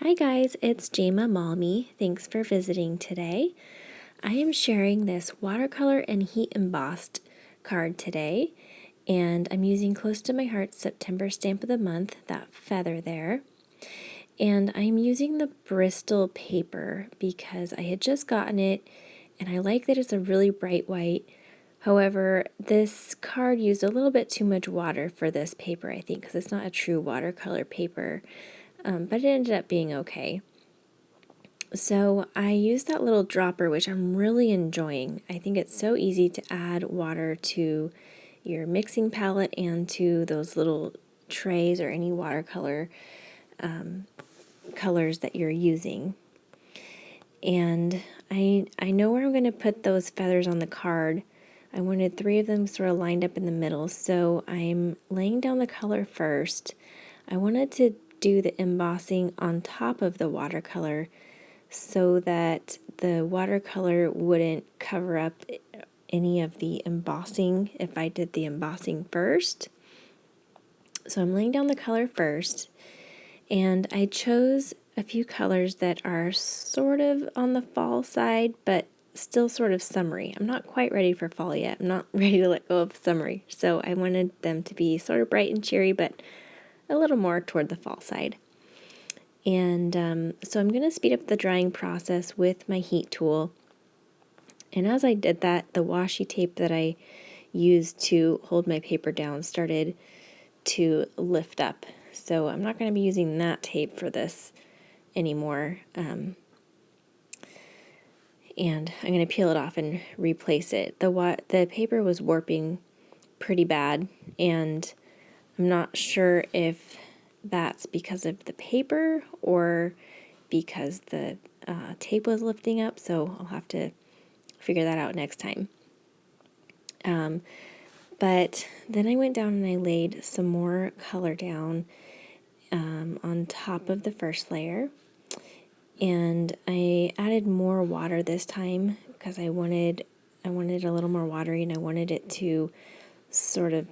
Hi guys, it's Jama Malmi. Thanks for visiting today. I am sharing this watercolor and heat embossed card today, and I'm using Close to My Heart's September stamp of the month, that feather there. And I'm using the Bristol paper because I had just gotten it and I like that it's a really bright white. However, this card used a little bit too much water for this paper, I think, because it's not a true watercolor paper, but it ended up being okay. So I used that little dropper, which I'm really enjoying. I think it's so easy to add water to your mixing palette and to those little trays or any watercolor colors that you're using. And I know where I'm going to put those feathers on the card. I wanted 3 of them sort of lined up in the middle, so I'm laying down the color first. I wanted to do the embossing on top of the watercolor so that the watercolor wouldn't cover up any of the embossing if I did the embossing first. So I'm laying down the color first, and I chose a few colors that are sort of on the fall side, but still sort of summery. I'm not quite ready for fall yet. I'm not ready to let go of summery. So I wanted them to be sort of bright and cheery, but a little more toward the fall side. And so I'm going to speed up the drying process with my heat tool. And as I did that, the washi tape that I used to hold my paper down started to lift up. So I'm not going to be using that tape for this anymore. And I'm going to peel it off and replace it. The paper was warping pretty bad, and I'm not sure if that's because of the paper or because the tape was lifting up, so I'll have to figure that out next time. But then I went down and I laid some more color down on top of the first layer, and I added more water this time because I wanted a little more watery, and I wanted it to sort of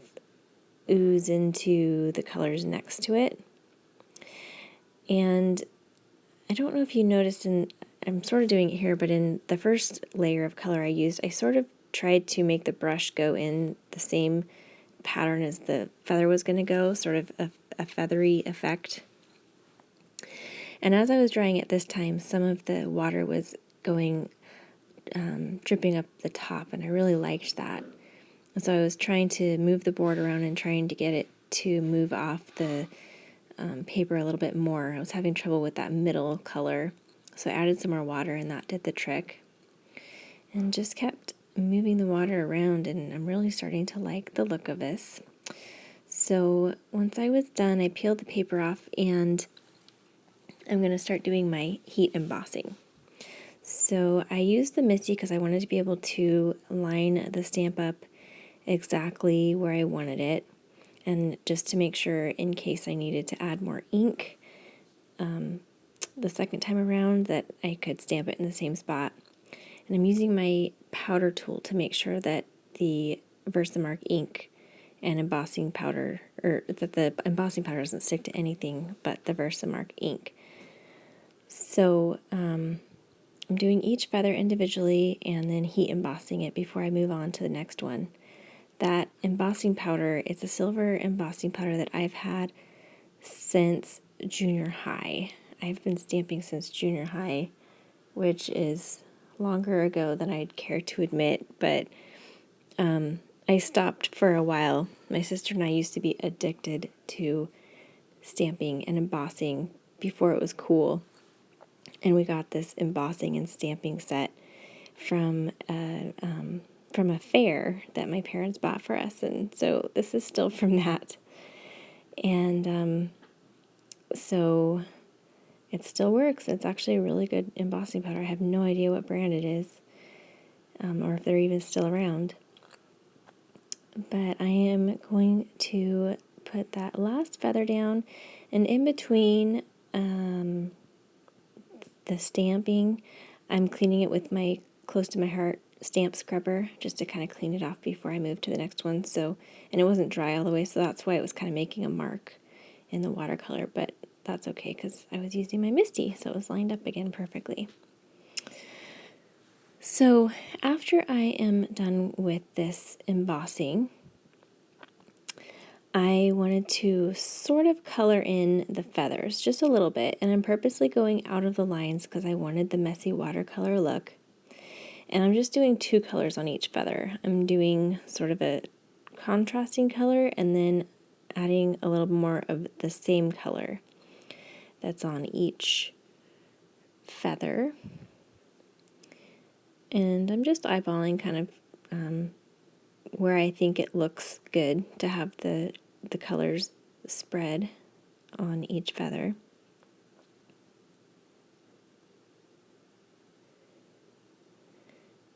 ooze into the colors next to it. And I don't know if you noticed, and I'm sort of doing it here, but in the first layer of color I sort of tried to make the brush go in the same pattern as the feather was going to go, sort of a feathery effect. And as I was drying it this time, some of the water was going, dripping up the top, and I really liked that. And so I was trying to move the board around and trying to get it to move off the paper a little bit more. I was having trouble with that middle color, so I added some more water, and that did the trick. And just kept moving the water around, and I'm really starting to like the look of this. So once I was done, I peeled the paper off, and I'm going to start doing my heat embossing. So I used the Misty because I wanted to be able to line the stamp up exactly where I wanted it, and just to make sure in case I needed to add more ink the second time around that I could stamp it in the same spot. And I'm using my powder tool to make sure that the Versamark ink and embossing powder, or that the embossing powder doesn't stick to anything but the Versamark ink. So I'm doing each feather individually and then heat embossing it before I move on to the next one. That embossing powder, it's a silver embossing powder that I've had since junior high. I've been stamping since junior high, which is longer ago than I'd care to admit, but I stopped for a while. My sister and I used to be addicted to stamping and embossing before it was cool, and we got this embossing and stamping set from a fair that my parents bought for us, and so this is still from that. And so it still works. It's actually a really good embossing powder. I have no idea what brand it is, or if they're even still around. But I am going to put that last feather down, and in between the stamping, I'm cleaning it with my Close to My Heart stamp scrubber just to kind of clean it off before I move to the next one. So, and it wasn't dry all the way, so that's why it was kind of making a mark in the watercolor, but that's okay because I was using my Misty, so it was lined up again perfectly. So after I am done with this embossing, I wanted to sort of color in the feathers just a little bit, and I'm purposely going out of the lines because I wanted the messy watercolor look. And I'm just doing 2 colors on each feather. I'm doing sort of a contrasting color and then adding a little more of the same color that's on each feather. And I'm just eyeballing kind of where I think it looks good to have the colors spread on each feather.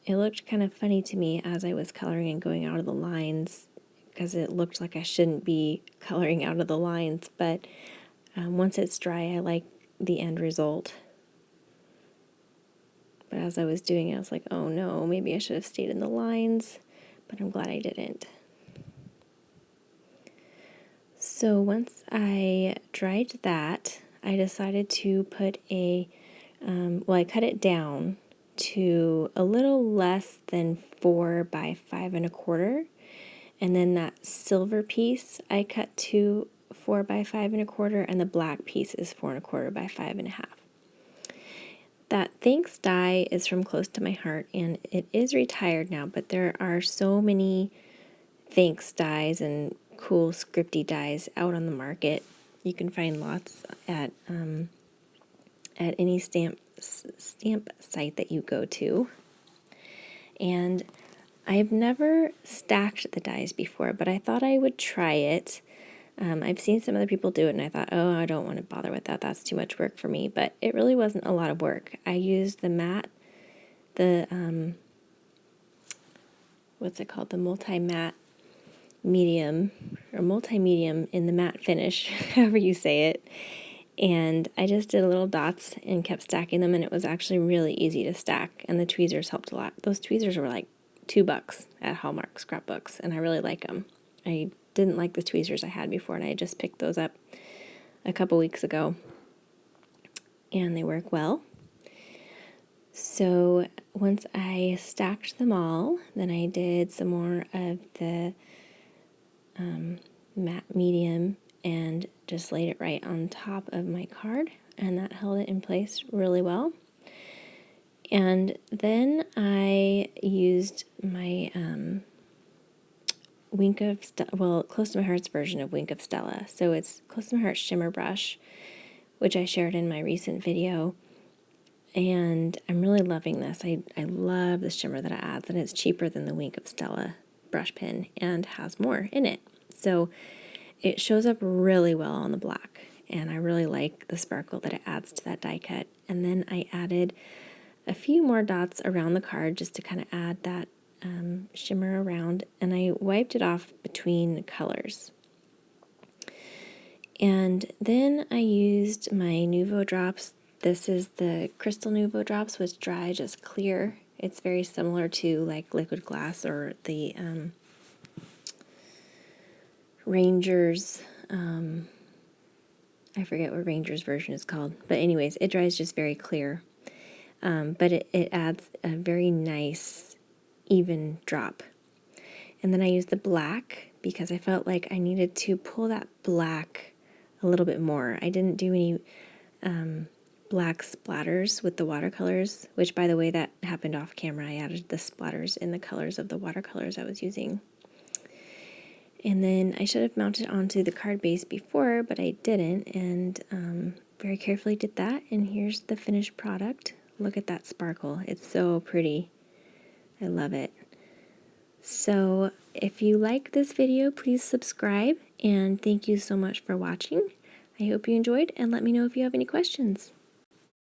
It looked kind of funny to me as I was coloring and going out of the lines because it looked like I shouldn't be coloring out of the lines, but once it's dry, I like the end result. But as I was doing it, I was like, oh no, maybe I should have stayed in the lines, but I'm glad I didn't. So once I dried that, I decided to put I cut it down to a little less than 4 by 5 1/4. And then that silver piece I cut to 4 by 5 1/4, and the black piece is 4 1/4 by 5 1/2. That Thanks die is from Close to My Heart, and it is retired now, but there are so many Thanks dies and cool scripty dies out on the market. You can find lots at any stamp site that you go to. And I've never stacked the dies before, but I thought I would try it. I've seen some other people do it, and I thought, oh, I don't want to bother with that. That's too much work for me. But it really wasn't a lot of work. I used the matte, what's it called? The multi-matte medium, or multi-medium in the matte finish, however you say it. And I just did little dots and kept stacking them, and it was actually really easy to stack, and the tweezers helped a lot. Those tweezers were like $2 at Hallmark scrapbooks, and I really like them. I didn't like the tweezers I had before, and I just picked those up a couple weeks ago, and they work well. So once I stacked them all, then I did some more of the matte medium and just laid it right on top of my card, and that held it in place really well. And then I used my Close to My Heart's version of Wink of Stella. So it's Close to My Heart shimmer brush, which I shared in my recent video. And I'm really loving this. I love the shimmer that it adds, and it's cheaper than the Wink of Stella brush pen and has more in it. So it shows up really well on the black, and I really like the sparkle that it adds to that die cut. And then I added a few more dots around the card just to kind of add that shimmer around, and I wiped it off between colors. And then I used my Nuvo drops. This is the Crystal Nuvo drops, which dry just clear. It's very similar to like liquid glass or the Ranger's, I forget what Ranger's version is called, but anyways, it dries just very clear. But it adds a very nice even drop. And then I used the black because I felt like I needed to pull that black a little bit more. I didn't do any black splatters with the watercolors, which, by the way, that happened off camera. I added the splatters in the colors of the watercolors I was using. And then I should have mounted onto the card base before, but I didn't, and very carefully did that. And here's the finished product. Look at that sparkle. It's so pretty. I love it. So if you like this video, please subscribe, and thank you so much for watching. I hope you enjoyed, and let me know if you have any questions.